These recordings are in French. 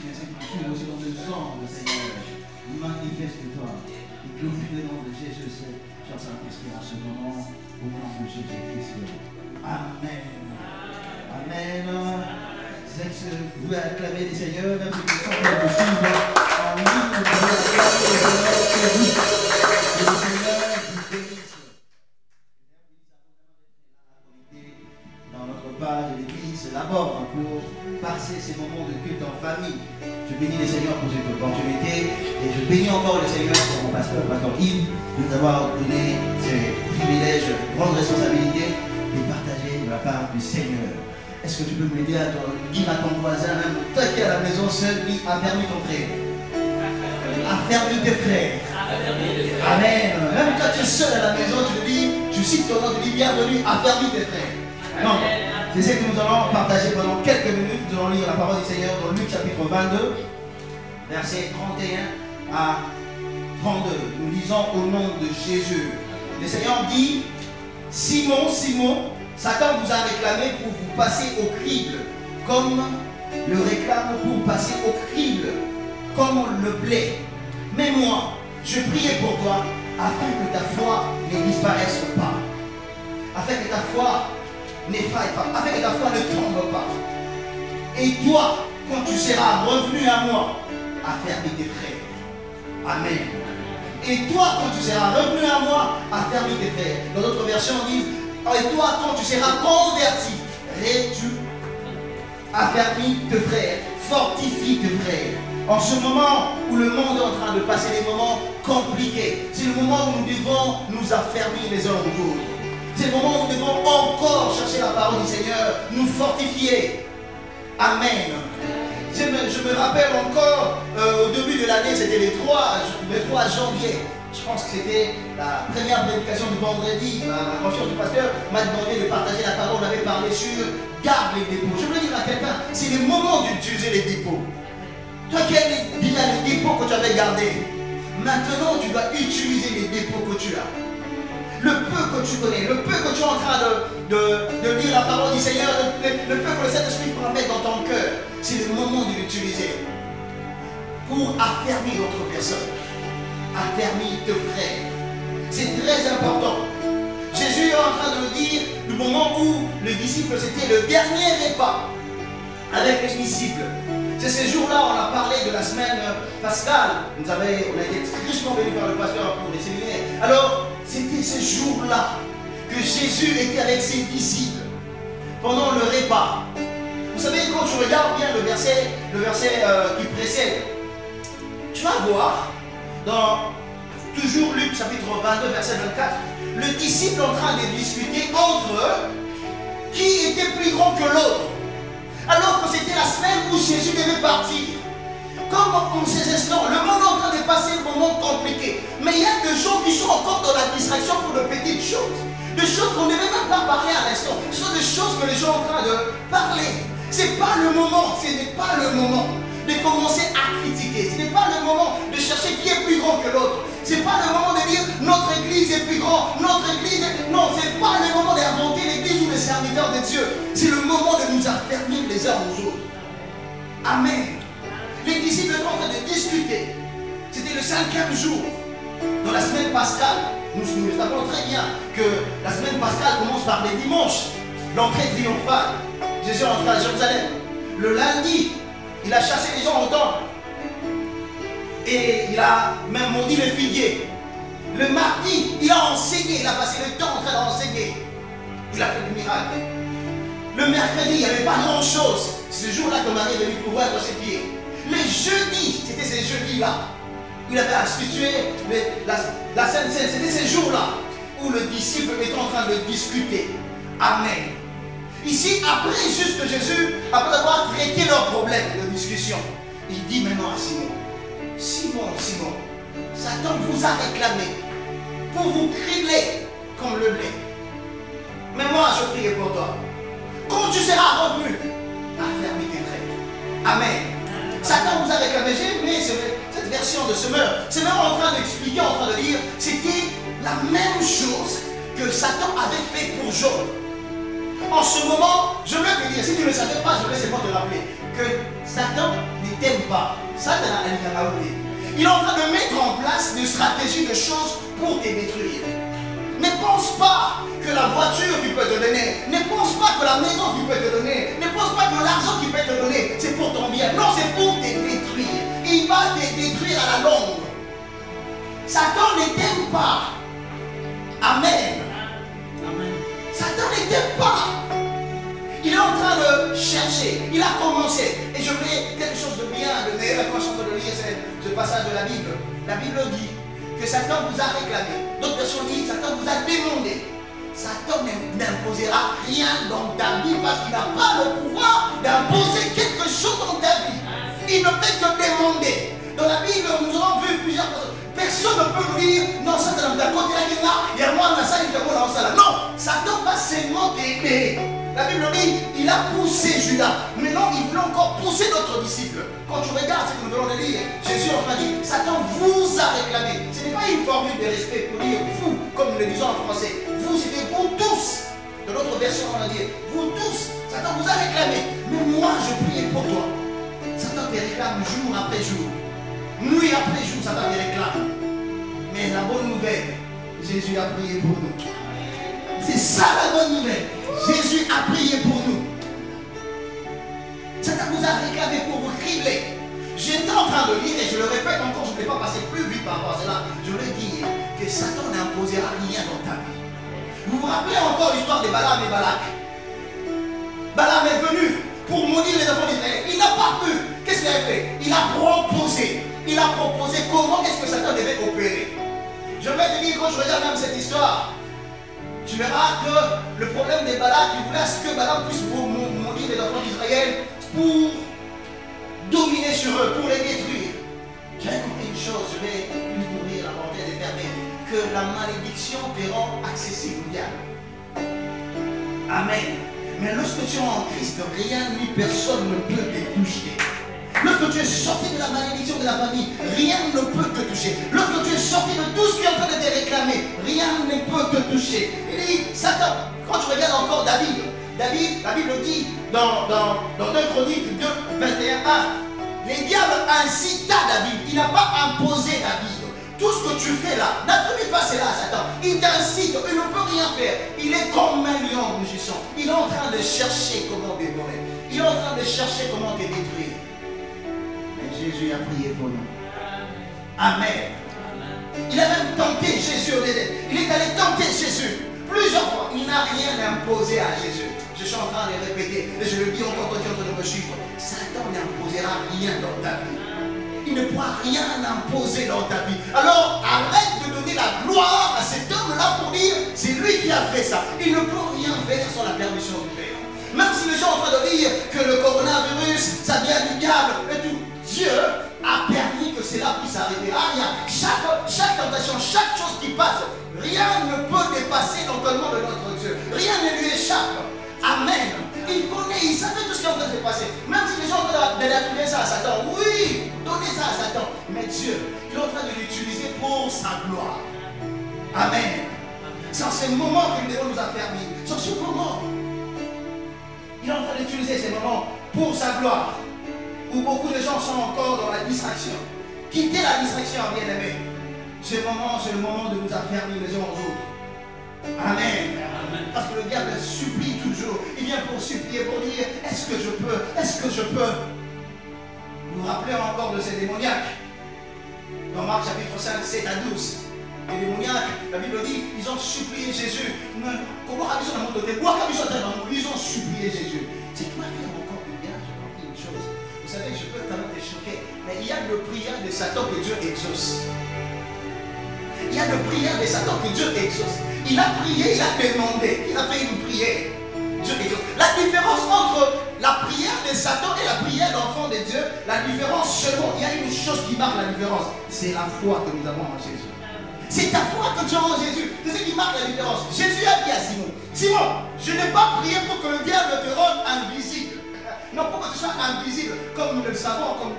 ainsi que tu es aussi dans le sang, le Seigneur. Manifeste-toi. Et glorifie le nom de Jésus, cher Saint-Esprit, en ce moment, au nom de Jésus-Christ. Amen. Amen. Vous pouvez acclamer les seigneurs, même si vous sont en de suivre en ligne, vous pouvez acclamer les seigneurs. Que le Seigneur vous bénisse. Dans notre page de l'église, d'abord pour passer ces moments de culte en famille. Je bénis les seigneurs pour cette opportunité et je bénis encore le Seigneur pour mon pasteur Yves de nous avoir donné ces privilèges, grande responsabilité de partager de la part du Seigneur. Est-ce que tu peux m'aider à dire à ton voisin, même toi qui es à la maison seul, dis affermis ton frère. Affermis tes frères. Amen. Même quand tu es seul à la maison, tu dis, tu cites ton nom, tu dis bienvenue, affermis tes frères. Donc, c'est ce que nous allons partager pendant quelques minutes. Nous allons lire la parole du Seigneur dans Luc chapitre 22, versets 31 à 32. Nous lisons au nom de Jésus. Le Seigneur dit, Simon, Simon, Satan vous a réclamé pour vous passer au crible, comme le réclame pour passer au crible, comme le blé. Mais moi, je priais pour toi, afin que ta foi ne disparaisse pas, afin que ta foi n'effaille pas, afin que ta foi ne tombe pas. Et toi, quand tu seras revenu à moi, affermis tes frères. Amen. Et toi, quand tu seras revenu à moi, affermis tes frères. Dans d'autres versions, on dit, et toi, quand tu seras converti, affermis tes frères, fortifie tes frères. En ce moment où le monde est en train de passer des moments compliqués, c'est le moment où nous devons nous affermir les uns aux autres. C'est le moment où nous devons encore chercher la parole du Seigneur, nous fortifier. Amen. Je me rappelle encore, au début de l'année, c'était le 3 janvier. Je pense que c'était la première prédication du vendredi. La confiance du pasteur m'a demandé de partager la parole. On avait parlé sur garde les dépôts. Je voulais dire à quelqu'un, c'est le moment d'utiliser les dépôts. Toi qui as déjà les dépôts que tu avais gardés, maintenant tu dois utiliser les dépôts que tu as. Le peu que tu connais, le peu que tu es en train de lire la parole du Seigneur, le peu que le Saint-Esprit peut mettre dans ton cœur, c'est le moment de l'utiliser pour affermir notre personne. Affermis tes frères. C'est très important. Jésus est en train de nous dire le moment où le disciple, c'était le dernier repas avec les disciples. C'est ce jour-là, on a parlé de la semaine pascale. On a été richement bénis par le pasteur pour les séminaires. Alors, c'était ce jour-là que Jésus était avec ses disciples pendant le repas. Vous savez, quand tu regardes bien le verset qui précède, tu vas voir dans toujours Luc chapitre 22 verset 24, le disciple en train de discuter entre eux qui était plus grand que l'autre. Alors que c'était la semaine où Jésus devait partir. Comme en ces instants, le monde est en train de passer un moment compliqué. Mais il y a des gens qui sont encore dans la distraction pour de petites choses. Des choses qu'on ne devait même pas parler à l'instant. Ce sont des choses que les gens sont en train de parler. Ce n'est pas le moment, ce n'est pas le moment de commencer à critiquer. Ce n'est pas le moment de chercher qui est plus grand que l'autre. Ce n'est pas le moment de dire notre église est plus grande, notre église est... Non, ce n'est pas le moment d'inventer l'église ou les serviteurs de Dieu. C'est le moment de nous affermir les uns aux autres. Amen. Les disciples étaient en train de discuter. C'était le 5e jour. Dans la semaine pascale, nous savons très bien que la semaine pascale commence par les dimanches. L'entrée triomphale. Jésus est entré à Jérusalem. Le lundi, il a chassé les gens au temple. Et il a même maudit le figuier. Le mardi, il a enseigné. Il a passé le temps en train d'enseigner. Il a fait des miracles. Le mercredi, il n'y avait pas grand-chose. Ce jour-là que Marie est venue pouvoir dans ses pieds. Les jeudis, c'était ces jeudis-là. Il avait institué la Sainte Seine. C'était ces jours-là où le disciple était en train de discuter. Amen. Ici, après juste Jésus, après avoir traité leurs problèmes de discussion, il dit maintenant à Simon, Simon, Simon, Satan vous a réclamé pour vous cribler comme le blé. Mais moi, je prie pour toi. Quand tu seras revenu, affermis tes frères. Amen. Satan vous a réclamé. J'ai aimé cette version de Semeur. Semeur en train d'expliquer, en train de dire, c'était la même chose que Satan avait fait pour Job. En ce moment, je veux te dire, si tu ne le savais pas, je vais seulement te rappeler que Satan ne t'aime pas. Il est en train de mettre en place des stratégies, de choses pour te détruire. Ne pense pas que la voiture qu'il peut te donner, ne pense pas que la maison qu'il peut te donner, ne pense pas que l'argent qu'il peut te donner, c'est pour ton bien. Non, c'est pour te détruire. Il va te détruire à la longue. Satan ne t'aime pas. Amen. Satan ne t'aime pas. Il est en train de chercher. Il a commencé. Et je voulais quelque chose de bien, de meilleur quand je suis en train de lire ce passage de la Bible. La Bible dit que Satan vous a réclamé. D'autres versions disent Satan vous a demandé. Satan n'imposera rien dans ta vie parce qu'il n'a pas le pouvoir d'imposer quelque chose dans ta vie. Il ne fait que demander. Dans la Bible, nous avons vu plusieurs choses. Personne ne peut nous dire non, Satan n'a pas il y a moi, non, Satan va seulement t'aider. La Bible dit, il a poussé Judas. Maintenant, il veut encore pousser d'autres disciples. Quand tu regardes ce que nous venons de lire, Jésus a dit, Satan vous a réclamé. Ce n'est pas une formule de respect pour dire vous, comme nous le disons en français. Vous, c'était vous tous. De l'autre version, on va dire, vous tous. Satan vous a réclamé. Mais moi, je priais pour toi. Satan te réclame jour après jour. Nuit après jour, Satan te réclame. Mais la bonne nouvelle, Jésus a prié pour nous. C'est ça la bonne nouvelle. Jésus a prié pour nous. Satan vous a réclamé pour vous cribler. J'étais en train de lire et je le répète encore, je ne vais pas passer plus vite par rapport à cela. Je voulais dire que Satan n'imposera rien dans ta vie. Vous vous rappelez encore l'histoire de Balaam et Balak? Balaam est venu pour maudire les enfants d'Israël. Il n'a pas pu. Qu'est-ce qu'il a fait? Il a proposé. Il a proposé comment est-ce que Satan devait opérer. Je vais te dire, quand je regarde même cette histoire, tu verras que le problème des Balak, il voulait à ce que Balaam puisse maudire les enfants d'Israël pour dominer sur eux, pour les détruire. J'ai compris une chose, je vais plus mourir avant de fermer, que la malédiction te rend accessible au diable. Amen. Mais lorsque tu es en Christ, rien ni personne ne peut te toucher. Lorsque tu es sorti de la malédiction de la famille, rien ne peut te toucher. Lorsque tu es sorti de tout ce qui est en train de te réclamer, rien ne peut te toucher. Il dit, Satan, quand tu regardes encore David, la Bible dit dans 2 Chroniques 2, 21, les diables incita David. Il n'a pas imposé David. Tout ce que tu fais là, n'attribue pas cela à Satan. Il t'incite, il ne peut rien faire. Il est comme un lion rugissant. Il est en train de chercher comment dévorer. Il est en train de chercher comment te détruire. Jésus a prié pour nous. Amen. Il a même tenté Jésus au désert. Il est allé tenter Jésus plusieurs fois. Il n'a rien imposé à Jésus. Je suis en train de répéter, et je le dis encore quand tu es en train de me suivre. Satan n'imposera rien dans ta vie. Il ne pourra rien imposer dans ta vie. Alors arrête de donner la gloire à cet homme-là pour dire c'est lui qui a fait ça. Il ne peut rien faire sans la permission du Père. Même si les gens sont en train de dire que le coronavirus, ça vient du diable et tout. Dieu a permis que cela puisse arriver. Chaque tentation, chaque chose qui passe, rien ne peut dépasser l'entendement de notre Dieu. Rien ne lui échappe. Amen. Il connaît, il savait tout ce qui est en train de se passer. Même si les gens ont donné ça à Satan, oui, donnez ça à Satan. Mais Dieu, il est en train de l'utiliser pour sa gloire. Amen. C'est en ce moment que nous devons nous affermir. C'est en ce moment. Il est en train d'utiliser ces moments pour sa gloire. Où beaucoup de gens sont encore dans la distraction. Quittez la distraction, bien-aimé. Ce moment, c'est le moment de nous affermir les uns aux autres. Amen. Amen. Parce que le diable supplie toujours. Il vient pour supplier, pour dire, est-ce que je peux? Est-ce que je peux? Vous vous rappelez encore de ces démoniaques? Dans Marc chapitre 5, 7 à 12. Les démoniaques, la Bible dit, ils ont supplié Jésus. Ils ont supplié Jésus. C'est toi qui as encore du bien, j'ai compris une chose. Vous savez, je peux quand même te choquer, mais il y a de prières de Satan que Dieu exauce. Il y a de prières de Satan que Dieu exauce. Il a prié, il a demandé, il a fait une prière. Dieu exauce. La différence entre la prière de Satan et la prière d'enfant de Dieu, la différence seulement, il y a une chose qui marque la différence, c'est la foi que nous avons en Jésus. C'est ta foi que tu as en Jésus. C'est ce qui marque la différence. Jésus a dit à Simon, Simon, je n'ai pas prié pour que le diable te rende invisible. Non, pour que tu sois invisible, comme nous le savons, comme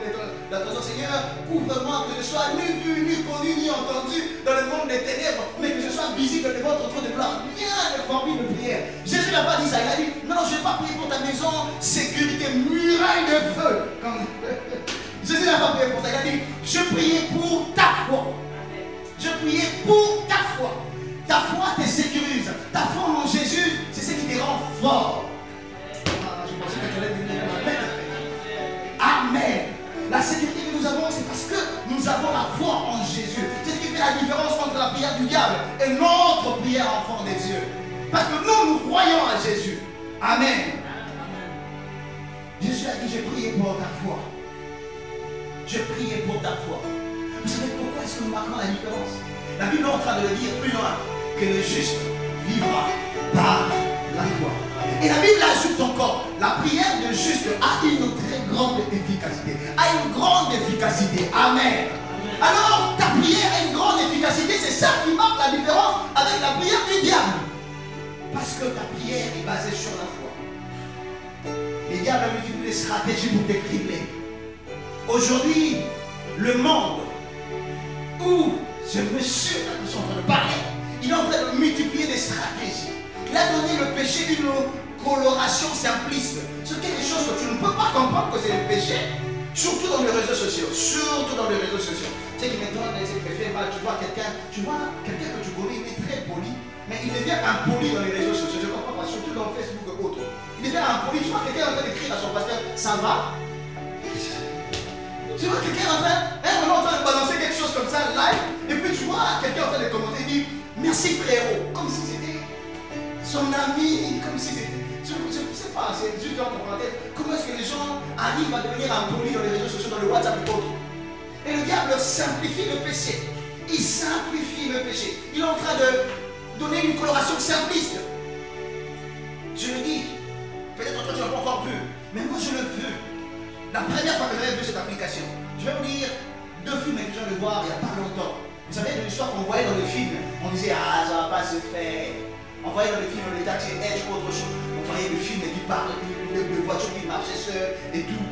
notre Seigneur, couvre-moi, que je sois ni vu, ni connu, ni entendu dans le monde des ténèbres, mais que je sois visible devant ton trône de gloire. Bien de formule de prière. Jésus n'a pas dit ça, il a dit, non, je ne vais pas prier pour ta maison, sécurité, muraille de feu. Comme Jésus n'a pas prié pour ça. Il a dit, je priais pour ta foi. Je priais pour ta foi. Ta foi te sécurise. Ta foi en Jésus, c'est ce qui te rend fort. Je pensais que tu allais dire Amen. Amen. La sécurité que nous avons, c'est parce que nous avons la foi en Jésus. C'est ce qui fait la différence entre la prière du diable et notre prière enfant des dieux. Parce que nous croyons à Jésus. Amen. Jésus a dit, j'ai prié pour ta foi. Je priais pour ta foi. Vous savez pourquoi est-ce que nous marquons la différence? La Bible est en train de le dire plus loin, que le juste vivra par la foi. Et la Bible ajoute encore, la prière de juste a une très grande efficacité. A une grande efficacité. Amen. Alors, ta prière a une grande efficacité. C'est ça qui marque la différence avec la prière du diable. Parce que ta prière est basée sur la foi. Les diables ont utilisé des stratégies pour te cribler. Aujourd'hui, le monde où ce monsieur là nous sommes en train de parler, il est en train de multiplier des stratégies. Il a donné le péché une coloration simpliste. Ce qui est des choses que tu ne peux pas comprendre que c'est le péché, surtout dans les réseaux sociaux. Surtout dans les réseaux sociaux. Tu sais que maintenant, dans les effets, tu vois quelqu'un que tu connais, il est très poli, mais il devient impoli dans les réseaux sociaux. Je ne comprends pas, surtout dans Facebook ou autre. Il devient impoli. Tu vois quelqu'un en train d'écrire à son pasteur, ça va? Tu vois quelqu'un en train de balancer quelque chose comme ça live, et puis tu vois quelqu'un en train de commenter, il dit merci frérot, comme si c'était son ami, comme si c'était. Je ne sais pas, c'est juste dans mon tête. Comment est-ce que les gens arrivent à devenir impolis dans les réseaux sociaux, dans le WhatsApp et autres? Et le diable simplifie le péché. Il simplifie le péché. Il est en train de donner une coloration simpliste. Je le dis, peut-être que tu n'as pas encore vu, mais moi je le veux. La première fois que j'avais vu cette application, je vais vous dire deux films que je viens de voir il n'y a pas longtemps. Vous savez, de l'histoire qu'on voyait dans les films, on disait ah ça ne va pas se faire. On voyait dans les films les taxis Edge ou autre chose. On voyait des films qui parlent, de voitures qui marchaient seules et tout.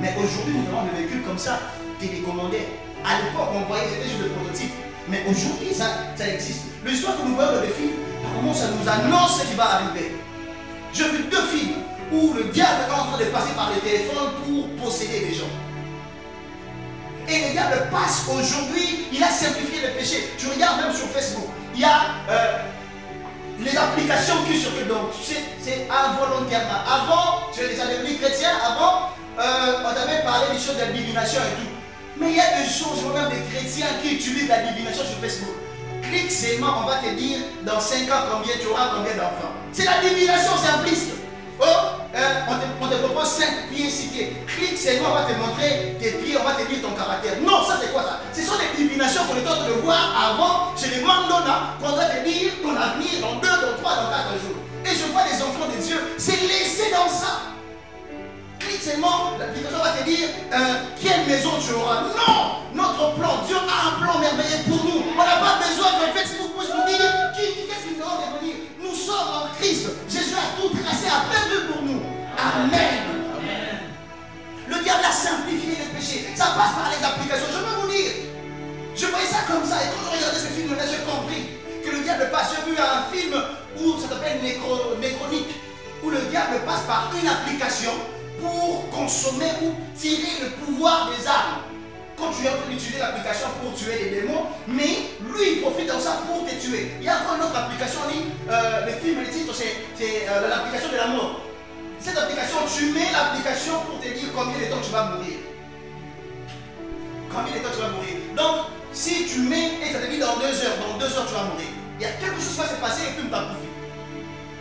Mais aujourd'hui, nous avons des véhicules comme ça, télécommandés. À l'époque, on voyait, c'était juste des prototypes. Mais aujourd'hui, ça existe. L'histoire que nous voyons dans les films, apparemment, ça nous annonce ce qui va arriver. J'ai vu deux films où le diable est en train de passer par les téléphones pour posséder les gens. Et le diable passe aujourd'hui, il a simplifié le péché. Tu regardes même sur Facebook, il y a les applications qui circulent. Donc, c'est involontairement. Avant, tu es déjà devenu chrétien, avant, on t'avait parlé des choses de la divination et tout. Mais il y a des choses, même des chrétiens qui utilisent la divination sur Facebook. Clique seulement, on va te dire dans 5 ans combien tu auras, combien d'enfants. C'est la divination simpliste. Oh, on te propose 5 pieds cités. Clique seulement, on va te montrer tes pieds, on va te dire ton caractère. Non, ça c'est quoi ça? Ce sont des divinations qu'on est en train de voir avant. C'est les mandona qu'on doit te dire ton avenir dans 2, dans 3, dans 4 jours. Et je vois les enfants de Dieu, c'est laissé dans ça. Clique seulement, l'application va te dire quelle maison tu auras. Non, notre plan, Dieu a un plan merveilleux pour nous. On n'a pas besoin de Facebook pour nous dire qu'est-ce qu'il doit devenir. Nous sommes en Christ. Jésus a tout tracé à plein de pour nous. Amen. Amen. Le diable a simplifié les péchés. Ça passe par les applications. Je veux vous dire, je voyais ça comme ça. Et quand je regardais ce film-là, j'ai compris que le diable passe. J'ai vu un film où ça s'appelle Nécronique, où le diable passe par une application pour consommer ou tirer le pouvoir des armes. Quand tu es en train d'utiliser l'application pour tuer les démons, mais lui il profite de ça pour te tuer. Il y a encore une autre application en ligne, le film, le titre c'est l'application de la mort. Cette application, tu mets l'application pour te dire combien de temps tu vas mourir. Combien de temps tu vas mourir. Donc, si tu mets et ça te dit dans 2 heures, tu vas mourir. Il y a quelque chose qui va se passer et puis tu t'as bouffé.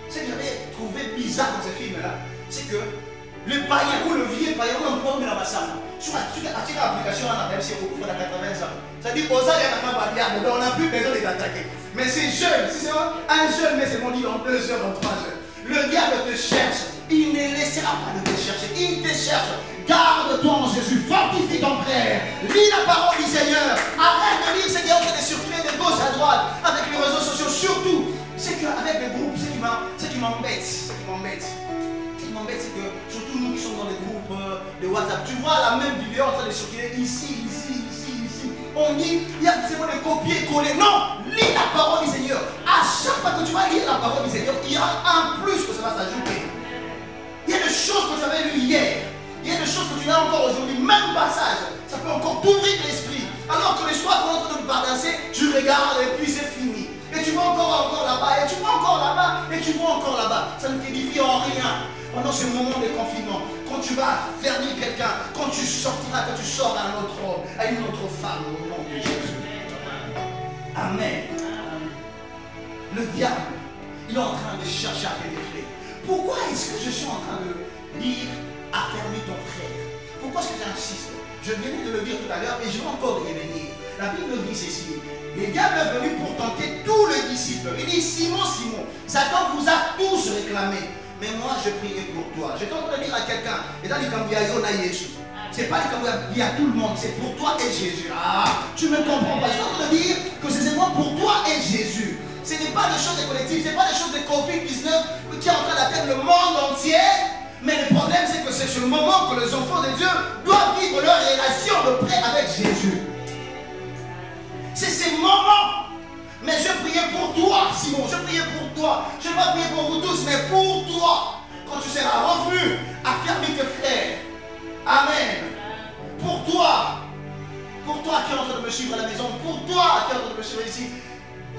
Ce que j'avais trouvé bizarre dans ce film-là, c'est que le païen ou le vieux païen, on peut mettre la salle. Sur l'application, on a même si on a 80 ans. Ça dit, aux ans, il y a pas de on n'a plus besoin de t'attaquer. Mais c'est jeune, si c'est un jeune, mais c'est mon dit dans 2 heures, dans 3 heures. Le diable te cherche, il ne laissera pas de te chercher, il te cherche. Garde-toi en Jésus, fortifie ton frère, lis la parole du Seigneur, arrête de lire ce qui est en train de circuler de gauche à droite, avec les réseaux sociaux, surtout. C'est qu'avec les groupes, ce qui m'embête, c'est que surtout nous qui sommes dans les groupes de WhatsApp, tu vois la même vidéo en train de circuler ici. On dit, il y a seulement des copier-coller. Non, lis la parole du Seigneur. À chaque fois que tu vas lire la parole du Seigneur, il y aura un plus que ça va s'ajouter. Il y a des choses que tu avais lues hier. Il y a des choses que tu as encore aujourd'hui. Même passage. regardes et puis c'est fini. Et tu vois encore là-bas, et tu vois encore là-bas, et tu vois encore là-bas. Ça ne t'édifie en rien. Pendant ce moment de confinement, quand tu vas fermer quelqu'un, quand tu sortiras, quand tu sors à un autre homme, à une autre femme, au nom de Jésus. Amen. Le diable, il est en train de chercher à pénétrer. Pourquoi est-ce que je suis en train de dire affermis ton frère? Pourquoi est-ce que j'insiste? Je venais de le dire tout à l'heure et je vais encore y revenir. La Bible dit ceci. Le diable est venu pour tenter tous les disciples. Il dit, Simon, Simon, Satan vous a tous réclamé. Mais moi, je priais pour toi. Je t'entends dire à quelqu'un, et dans les c'est pas il y a tout le monde, c'est pour toi et Jésus. Ah, tu me comprends pas. Je t'entends dire que c'est seulement pour toi et Jésus. Ce n'est pas des choses collectives, ce n'est pas des choses de Covid-19 qui est en train d'atteindre le monde entier. Mais le problème, c'est que c'est sur le moment que les enfants de Dieu doivent vivre leur relation de près avec Jésus. C'est ces moments. Mais je priais pour toi, Simon. Je priais pour toi. Je ne vais pas prier pour vous tous, mais pour toi. Quand tu seras revenu, affermis tes frères. Amen. Pour toi qui est en train de me suivre à la maison, pour toi qui est en train de me suivre ici,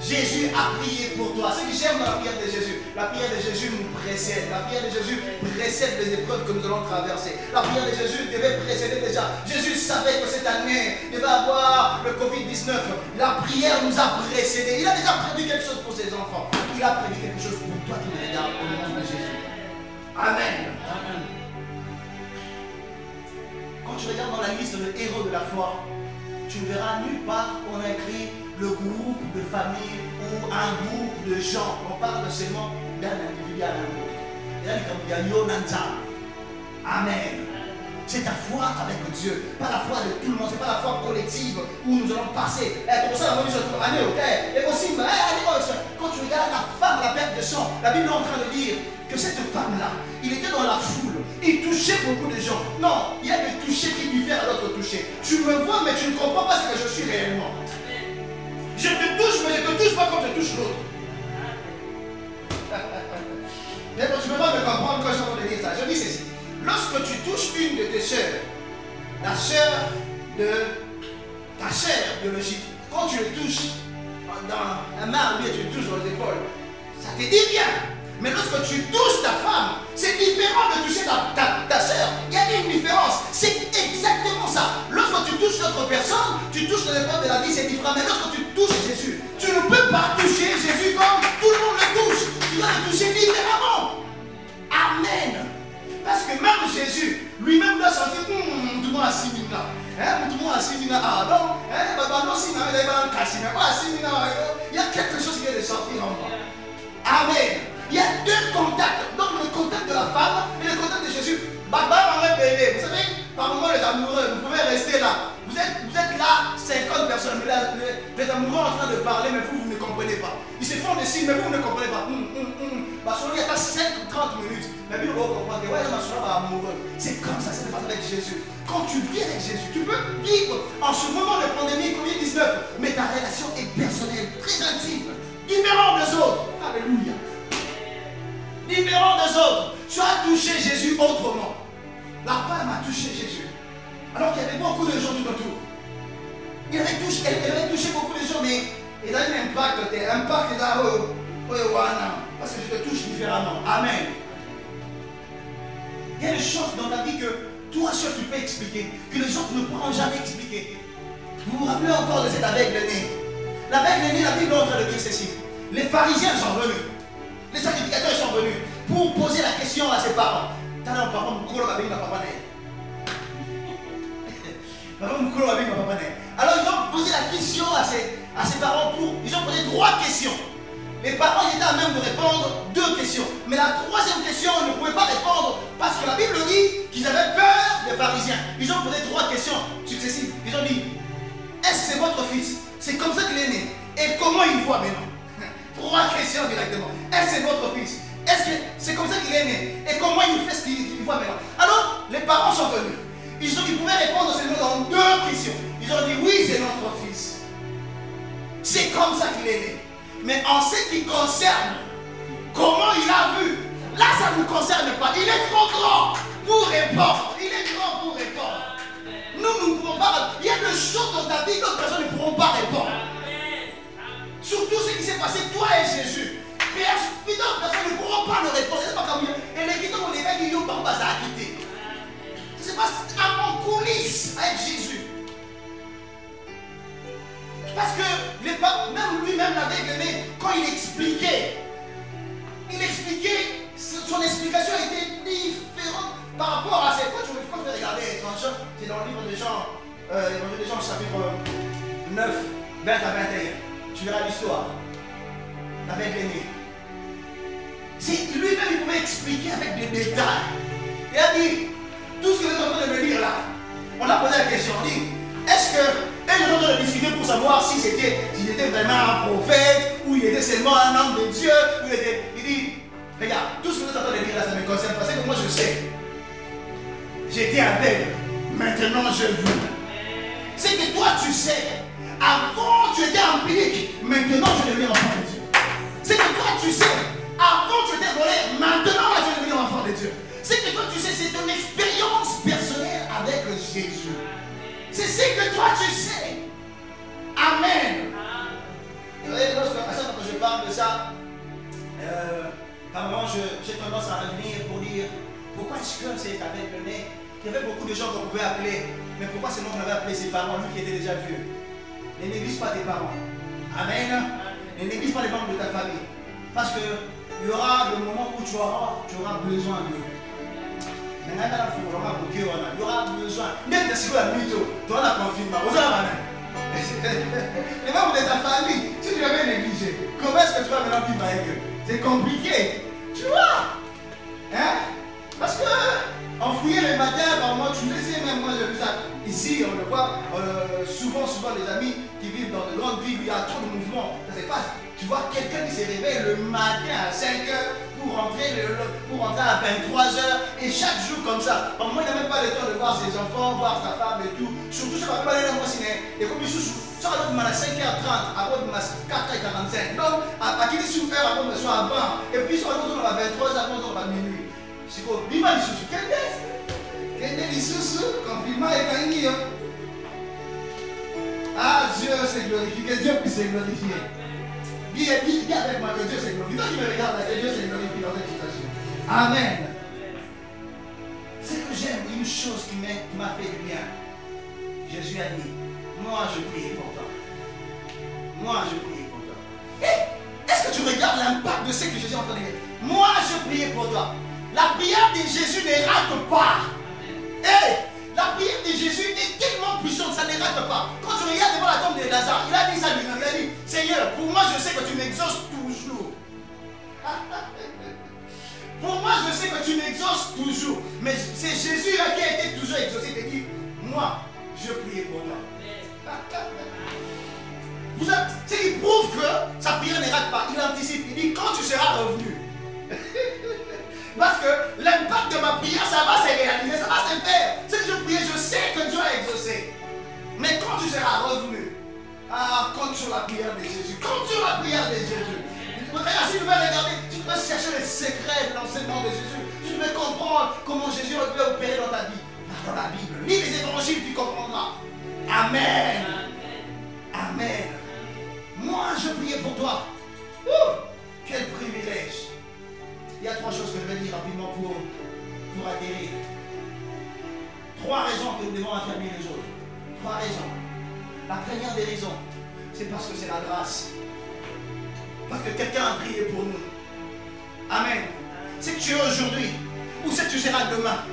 Jésus a prié pour toi. Ce que j'aime dans la prière de Jésus, la prière de Jésus nous précède. La prière de Jésus précède les épreuves que nous allons traverser. La prière de Jésus devait précéder déjà. Jésus savait que cette année, il va avoir le Covid-19. La prière nous a précédés. Il a déjà prévu quelque chose pour ses enfants. Il a prévu quelque chose pour toi qui me regardes au nom de Jésus. Amen. Amen. Quand tu regardes dans la liste des héros de la foi, tu ne verras nulle part où on a écrit le groupe de famille ou un groupe de gens. On parle seulement d'un individu à un autre. Et là, il y a Yonanta. Amen. C'est ta foi avec Dieu, pas la foi de tout le monde, c'est pas la foi collective où nous allons passer. C'est pour ça qu'on dit année, ok. Et aussi, quand tu regardes la femme, la perte de sang, la Bible est en train de dire que cette femme-là, il était dans la foule, il touchait beaucoup de gens. Non, il y a des touchés qui diffèrent à l'autre toucher. Tu me vois, mais tu ne comprends pas ce que je suis réellement. Je te touche, mais je ne te touche pas comme je touche l'autre. Mais bon, tu ne peux pas me comprendre quand je suis en train de dire ça. Je dis ceci. Lorsque tu touches une de tes sœurs, la sœur de ta sœur biologique, quand tu le touches dans la main, tu le touches dans les épaules, ça te dit rien. Mais lorsque tu touches ta femme, c'est différent de toucher ta sœur. Il y a une différence. C'est exactement ça. Lorsque tu touches l'autre personne, tu touches l'épreuve de la vie, c'est différent. Mais lorsque tu touches Jésus, tu ne peux pas toucher Jésus comme tout le monde le touche. Tu dois le toucher différemment. Amen. Parce que même Jésus, lui-même doit sentir, tout le monde a 6 000 ans. Tout le monde a 6 000 ans. Ah non, il y a quelque chose qui vient de sortir en moi. Amen. Il y a deux contacts. Donc le contact de la femme et le contact de Jésus. Baba m'aurait payé. Vous savez, par moment les amoureux, vous pouvez rester là. Vous êtes là, 50 personnes. Les amoureux en train de parler, mais vous ne comprenez pas. Ils se font des signes, mais vous ne comprenez pas. Parce qu'il y a 5-30 minutes. Mais vous comprenez. Ouais, je suis amoureux. C'est comme ça, c'est pas avec Jésus. Quand tu vis avec Jésus, tu peux vivre en ce moment de pandémie Covid-19, mais ta relation est personnelle, très intime, différente des autres. Alléluia. Différent des autres. Tu as touché Jésus autrement. La femme a touché Jésus. Alors qu'il y avait beaucoup de gens tout autour. Elle avait touché beaucoup de gens, mais il a eu un impact. Parce que je te touche différemment. Amen. Il y a des choses dans ta vie que toi seul tu peux expliquer, que les autres ne pourront jamais expliquer. Vous vous rappelez encore de cet aveugle-né. L'aveugle-né, la Bible est en train de dire ceci. Les pharisiens sont venus. Les sacrificateurs sont venus pour poser la question à ses parents. Alors ils ont posé la question à ses parents ils ont posé 3 questions. Les parents étaient à même de répondre 2 questions. Mais la 3e question, ils ne pouvaient pas répondre parce que la Bible dit qu'ils avaient peur des pharisiens. Ils ont posé 3 questions successives. Ils ont dit, est-ce que c'est votre fils? C'est comme ça qu'il est né. Et comment il voit maintenant? 3 questions directement. Est-ce que c'est votre fils? Est-ce que c'est comme ça qu'il est né? Et comment il fait ce qu'il voit maintenant? Alors, les parents sont venus. Ils pouvaient répondre seulement dans 2 questions. Ils ont dit, oui, c'est notre fils. C'est comme ça qu'il est né. Mais en ce qui concerne comment il a vu, là, ça ne nous concerne pas. Il est trop grand pour répondre. Il est grand pour répondre. Nous ne pouvons pas. Il y a des choses dans ta vie que d'autres personnes ne pourront pas répondre. Surtout ce qui s'est passé, toi et Jésus. Personne ne pourra pas le répondre. Et les guides, on est là qui ont pas quitté. Ça se passe en coulisses avec Jésus. Parce que même lui-même l'aveugle, quand il expliquait, son explication était différente par rapport à cette. Quand tu veux regarder, c'est dans le livre de Jean, chapitre 9, 20 à 21. Tu verras l'histoire. L'aveugle né. Lui-même, il pouvait expliquer avec des détails. Il a dit, tout ce que vous êtes en train de me dire là, on a posé la question, on dit, est-ce que elle est en train de discuter pour savoir s'il était vraiment un prophète, ou il était seulement un homme de Dieu, il dit, regarde, tout ce que vous êtes en train de dire là, ça me concerne, parce que moi je sais. J'étais aveugle, maintenant je veux. C'est que toi tu sais, avant tu étais empirique, maintenant je deviens enfant de Dieu. C'est que toi tu sais, avant tu étais volé, maintenant tu es devenu enfant de Dieu. C'est que toi tu sais, c'est ton expérience personnelle avec Jésus. C'est ce que toi tu sais. Amen. Vous voyez, quand je parle de ça, par moment j'ai tendance à revenir pour dire pourquoi est-ce que c'est avec le nez. Il y avait beaucoup de gens qu'on pouvait appeler, mais pourquoi c'est moi qu'on avait appelé ses parents, lui qui était déjà vieux. Ne néglige pas tes parents. Amen. Ne néglige pas les membres de ta famille. Parce que il y aura le moment où tu auras besoin d'eux. Il y aura besoin. Même si tu as mis tout, tu auras la confirmation. Les membres de ta famille, si tu l'avais négligé, comment est-ce que tu vas maintenant vivre avec eux? C'est compliqué. Tu vois? Hein? Parce que en fouillant les matins, apparemment, tu le sais, même moi j'ai vu ça. Ici, on le voit souvent les amis qui vivent dans de grandes villes, il y a trop de mouvements. Ça se passe. Tu vois quelqu'un qui se réveille le matin à 5 h pour rentrer à 23 h et chaque jour comme ça. Au moins, il n'a même pas le temps de voir ses enfants, voir sa femme et tout. Surtout, ça ne va pas aller dans mon ciné. Et comme il ça va être à 5 h 30, à 4 h 45. Donc, à qui est sur heure avant de soit avant. Et puis, ça va être à 23 h avant à minuit. C'est quoi? Bima Lisusu. Quel est Lisusu? Confinement et Kangi. Ah, Dieu s'est glorifié. Que Dieu puisse se glorifier. Dis avec moi que Dieu s'est glorifié. Toi qui me regardes, que Dieu s'est glorifié dans cette situation. Amen. C'est que j'aime une chose qui m'a fait du bien. Jésus a dit, moi je prie pour toi. Moi je prie pour toi. Est-ce que tu regardes l'impact de ce que Jésus a entendu dire? Moi je prie pour toi. La prière de Jésus ne rate pas. La prière de Jésus est tellement puissante, ça ne rate pas. Quand tu regardes devant la tombe de Lazare, il a dit ça lui-même. Il a dit, Seigneur, pour moi je sais que tu m'exauces toujours. Pour moi je sais que tu m'exauces toujours. Mais c'est Jésus là qui a été toujours exaucé. Il dit, moi je prie pour toi. Ce qui prouve que sa prière ne rate pas. Il anticipe, il dit, quand tu seras revenu. Parce que l'impact de ma prière, ça va se réaliser, ça va se faire. Ce que je priais, je sais que Dieu a exaucé. Mais quand tu seras revenu, compte sur la prière de Jésus. Compte sur la prière de Jésus. Si tu veux regarder, tu peux chercher les secrets de l'enseignement de Jésus. Tu veux comprendre comment Jésus peut opérer dans ta vie. Dans la Bible. Lis les évangiles, tu comprendras. Amen. Amen. Moi, je priais pour toi. Quel privilège. Il y a 3 choses que je vais dire rapidement pour atterrir. 3 raisons que nous devons affermir les autres. 3 raisons. La première des raisons, c'est parce que c'est la grâce. Parce que quelqu'un a prié pour nous. Amen. C'est que tu es aujourd'hui, ou c'est que tu seras demain.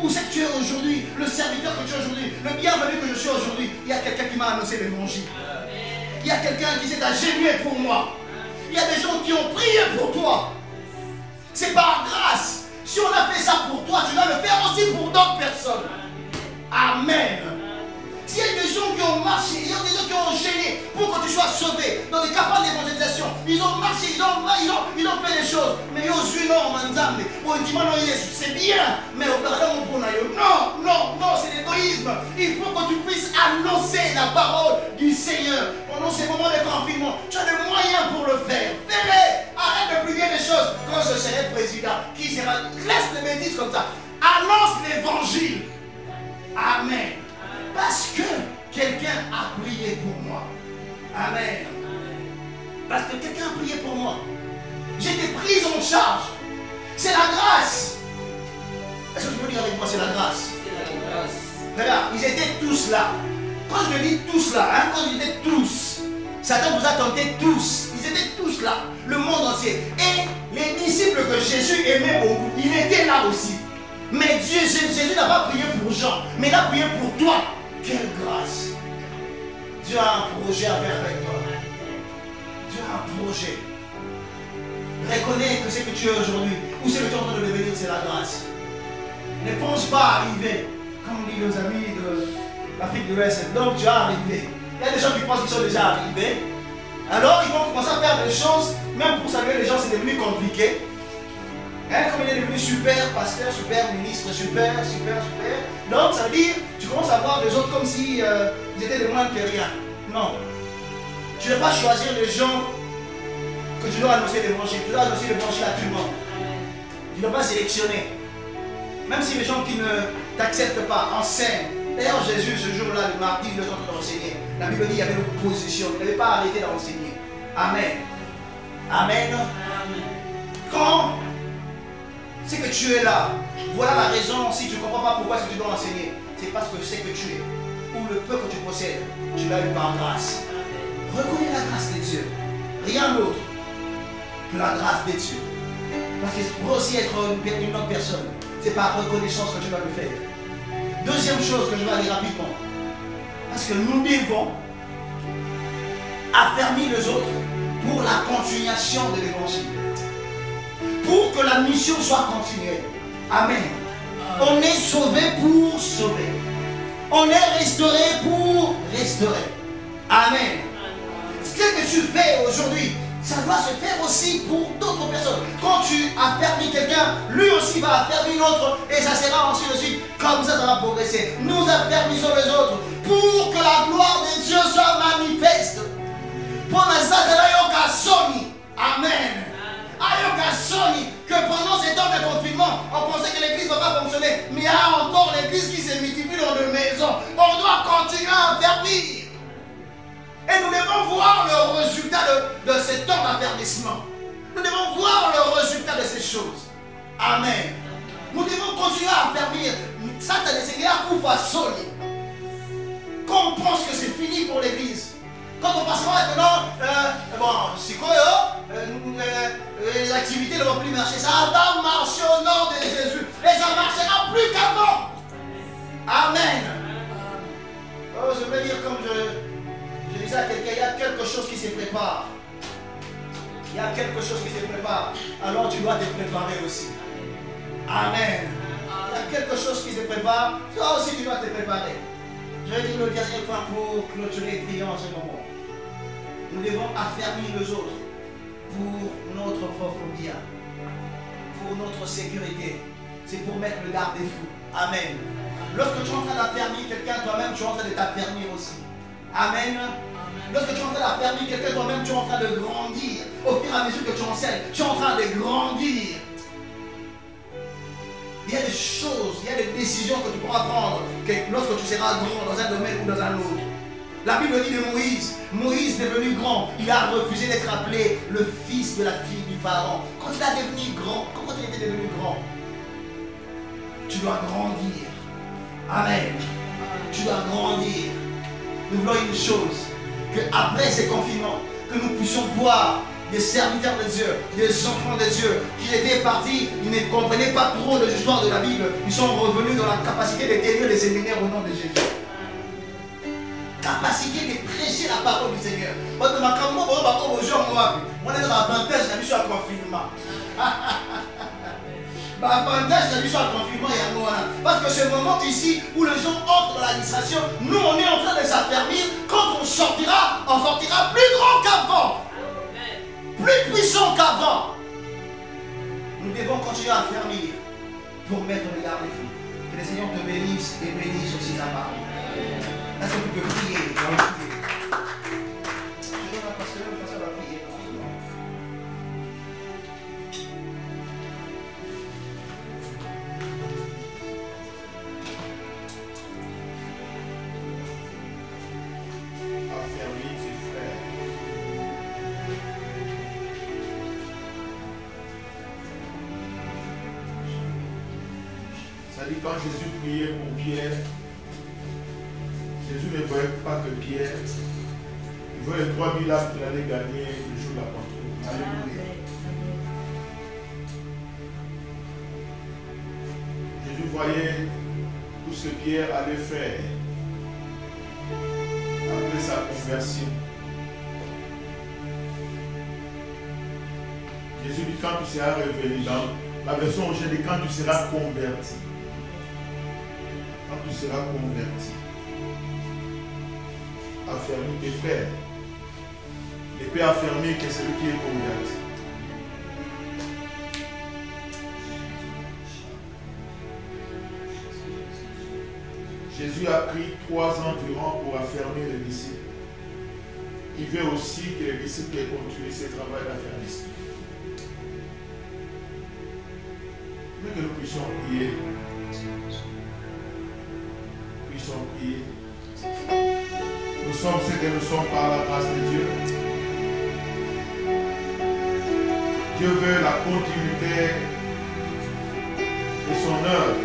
Ou c'est que tu es aujourd'hui, le serviteur que tu es aujourd'hui, le bienvenu que je suis aujourd'hui. Il y a quelqu'un qui m'a annoncé l'évangile. Il y a quelqu'un qui s'est agenouillé pour moi. Il y a des gens qui ont prié pour toi. C'est par grâce. Si on a fait ça pour toi, tu dois le faire aussi pour d'autres personnes. Amen. S'il y a des gens qui ont marché, il y a des gens qui ont enchaîné pour que tu sois sauvé dans des campagnes d'évangélisation. Ils ont marché, ils ont fait des choses. Mais ils ont vu non, manzambe. C'est bien, mais non, c'est l'égoïsme. Il faut que tu puisses annoncer la parole du Seigneur pendant ces moments de confinement. Tu as les moyens pour le faire. Fais-le. Arrête de prier des choses. Quand je serai président, qui sera, laisse les bêtises comme ça. Annonce l'évangile. Amen. Parce que quelqu'un a prié pour moi. Amen. en charge. C'est la grâce. Est-ce que tu peux dire avec moi, c'est la grâce? C'est la grâce. Regarde, ils étaient tous là. Quand je dis tous là, hein, quand ils étaient tous, Satan vous a tenté tous. Ils étaient tous là, le monde entier. Et les disciples que Jésus aimait beaucoup, ils étaient là aussi. Mais Jésus n'a pas prié pour Jean, mais il a prié pour toi. Quelle grâce! Dieu a un projet à faire avec toi. Dieu a un projet. Reconnais que ce que tu es aujourd'hui, ou ce que tu es en train de devenir, c'est la grâce. Ne pense pas arriver, comme dit nos amis de l'Afrique de l'Ouest. Donc tu as arrivé. Il y a des gens qui pensent qu'ils sont déjà arrivés. Alors ils vont commencer à faire des choses, même pour saluer les gens, c'est devenu compliqué. Hein, comme il est devenu super pasteur, super ministre, super. Donc ça veut dire, tu commences à voir les autres comme si ils étaient de moins que rien. Non. Tu ne vas pas choisir les gens que tu dois annoncer l'évangile. Tu dois annoncer l'évangile à tout le monde. Tu ne dois pas sélectionner. Même si les gens qui ne t'acceptent pas enseignent. D'ailleurs Jésus, ce jour-là, le mardi, il est en train d'enseigner. La Bible dit qu'il y avait l'opposition. Il n'avait pas arrêté d'enseigner. Amen. Amen. Quand c'est que tu es là, voilà la raison, si tu ne comprends pas pourquoi est-ce que tu dois enseigner, c'est parce que c'est que tu es, ou le peu que tu possèdes, tu l'as eu par grâce. Reconnais la grâce de Dieu, rien d'autre que la grâce de Dieu. Parce que pour aussi être une autre personne, c'est par reconnaissance que tu dois le faire. Deuxième chose que je vais aller rapidement, parce que nous devons affermir les autres pour la continuation de l'évangile. Pour que la mission soit continuée. Amen. On est sauvé pour sauver. On est restauré pour restaurer. Amen. Ce que tu fais aujourd'hui, ça doit se faire aussi pour d'autres personnes. Quand tu affermis quelqu'un, lui aussi va affermir l'autre et ça sera ensuite de suite. Comme ça va progresser. Nous affermissons les autres pour que la gloire de Dieu soit manifeste. Pour l'instant, amen. Que pendant ces temps de confinement, on pensait que l'église ne va pas fonctionner. Mais il y a encore l'église qui se multiplie dans de maisons. On doit continuer à affermir. Et nous devons voir le résultat de ce temps d'affermissement. Nous devons voir le résultat de ces choses. Amen. Nous devons continuer à affermir. Ça, t'as des seigneurs pour faire soli. Quand on pense que c'est fini pour l'église. Quand on passera maintenant, c'est quoi les activités ne vont plus marcher. Ça va marcher au nom de Jésus. Et ça ne marchera plus qu'avant. Amen. Oh, je vais dire comme je disais à quelqu'un, il y a quelque chose qui se prépare. Il y a quelque chose qui se prépare. Alors tu dois te préparer aussi. Amen. Il y a quelque chose qui se prépare. Toi aussi tu dois te préparer. Je vais dire le dernier point pour clôturer et prier en ce moment. Nous devons affermir les autres pour notre propre bien, pour notre sécurité. C'est pour mettre le garde-fou. Amen. Lorsque tu es en train d'affermir quelqu'un, toi-même tu es en train de t'affermir aussi. Amen. Lorsque tu es en train d'affermir quelqu'un, toi-même tu es en train de grandir. Au fur et à mesure que tu enseignes, tu es en train de grandir. Il y a des choses, il y a des décisions que tu pourras prendre lorsque tu seras grand dans un domaine ou dans un autre. La Bible dit de Moïse, Moïse devenu grand, il a refusé d'être appelé le fils de la fille du Pharaon. Quand il a devenu grand, comment il était devenu grand? Tu dois grandir. Amen. Tu dois grandir. Nous voulons une chose, qu'après ces confinements, que nous puissions voir des serviteurs de Dieu, des enfants de Dieu, qui étaient partis, ils ne comprenaient pas trop de l'histoire de la Bible, ils sont revenus dans la capacité de tenir les séminaires au nom de Jésus. Capacité de prêcher la parole du Seigneur. Parce que ma caméra, on est dans l'avantage de la confinement. L'avantage de la confinement est à moi. Parce que ce moment ici où les gens entrent dans l'administration, nous on est en train de s'affermir. Quand on sortira plus grand qu'avant. Plus puissant qu'avant. Nous devons continuer à affermir pour mettre le garde-fou. Que le Seigneur te bénisse et bénisse aussi ta parole. Est-ce que tu peux prier? Je donne la pasteur, le pasteur va prier. Affermis tes frères. C'est-à-dire quand Jésus priait pour Pierre, Jésus ne voyait pas que Pierre, il voyait les 3000 âmes qu'il allait gagner le jour de la Pentecôte. Alléluia. Jésus voyait tout ce que Pierre allait faire après sa conversion. Jésus dit quand tu seras révélé, dans la version aujourd'hui dit quand tu seras converti. Quand tu seras converti, affermis tes frères. L'épée affermie que celui qui est converti. Jésus a pris 3 ans durant pour affermir les disciples. Il veut aussi que les disciples aient continué ce travail d'affermissement. Mais que nous puissions prier. Puissions prier. Nous sommes ce que nous sommes par la grâce de Dieu. Dieu veut la continuité de son œuvre.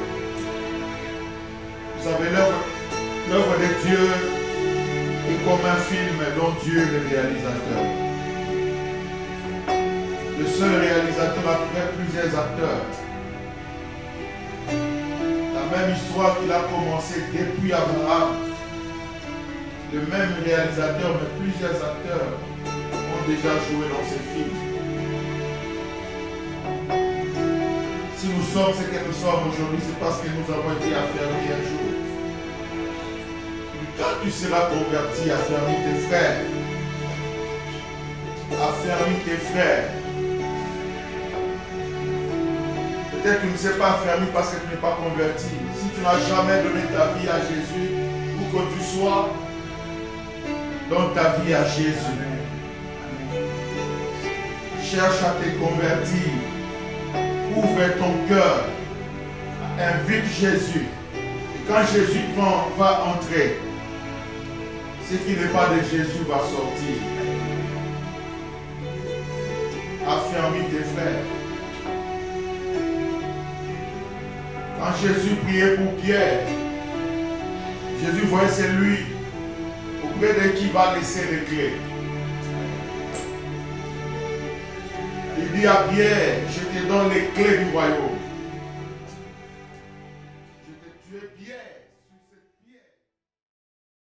Vous savez, l'œuvre de Dieu est comme un film dont Dieu est le réalisateur. Le seul réalisateur a plusieurs acteurs. La même histoire qu'il a commencé depuis Abraham. Le même réalisateur, mais plusieurs acteurs ont déjà joué dans ce film. Si nous sommes ce que nous sommes aujourd'hui, c'est parce que nous avons été affermis un jour. Quand tu seras converti, affermis tes frères. Affermis tes frères. Peut-être que tu ne sais pas affermi parce que tu n'es pas converti. Si tu n'as jamais donné ta vie à Jésus, où que tu sois, donne ta vie à Jésus. Cherche à te convertir. Ouvre ton cœur. Invite Jésus. Et quand Jésus va entrer, ce qui n'est pas de Jésus va sortir. Affermis tes frères. Quand Jésus priait pour Pierre, Jésus voyait c'est lui auprès de qui va laisser les clés. Il dit à Pierre, je te donne les clés du royaume.